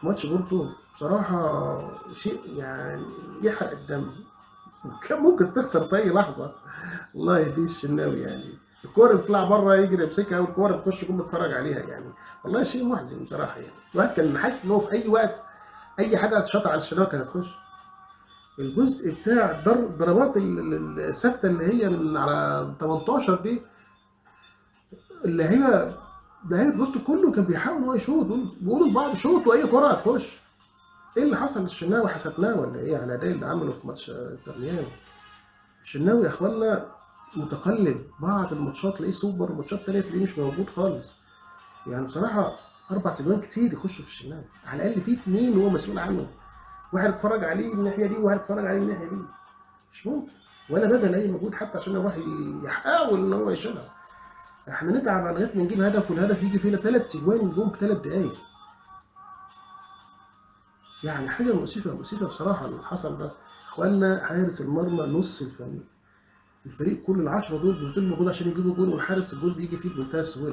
في ماتش بورتو بصراحة شيء يعني يحرق الدم. كان ممكن تخسر في أي لحظة. الله يهديه الشناوي يعني. الكورة بتطلع بره يجري يمسكها والكورة بتخش جون بتتفرج عليها يعني. والله شيء محزن بصراحة يعني. الواحد كان حاسس إن هو في أي وقت أي حاجة هتشاط على الشناوي كانت هتخش. الجزء بتاع ضربات الثابتة اللي هي من على 18 دي، اللعيبة لعيبة بورتو كله كان بيحاول إن هو يشوط، بيقولوا لبعض شوط وأي كورة هتخش. ايه اللي حصل للشناوي؟ حسدناه ولا ايه على الاداء اللي عمله في ماتش الترجيان؟ الشناوي يا اخوانا متقلب، بعض الماتشات تلاقيه سوبر وماتشات تانية تلاقيه مش موجود خالص. يعني بصراحة 4 تجوان كتير يخشوا في الشناوي، على الأقل في 2 هو مسؤول عنهم، واحد اتفرج عليه من الناحية دي وواحد اتفرج عليه من الناحية دي. مش ممكن، ولا بذل أي مجهود حتى عشان يروح يحاول إن هو يشيلها. احنا نتعب لغاية ما نجيب هدف والهدف يجي فينا 3 تجوان جم في 3 دقايق. يعني حاجة مؤسفة مؤسفة بصراحة اللي حصل ده. اخوانا حارس المرمى نص الفريق، الفريق كل ال10 دول بيبذلوا مجهود عشان يجيبوا جول، والحارس الجول بيجي فيه بمنتهى السهولة.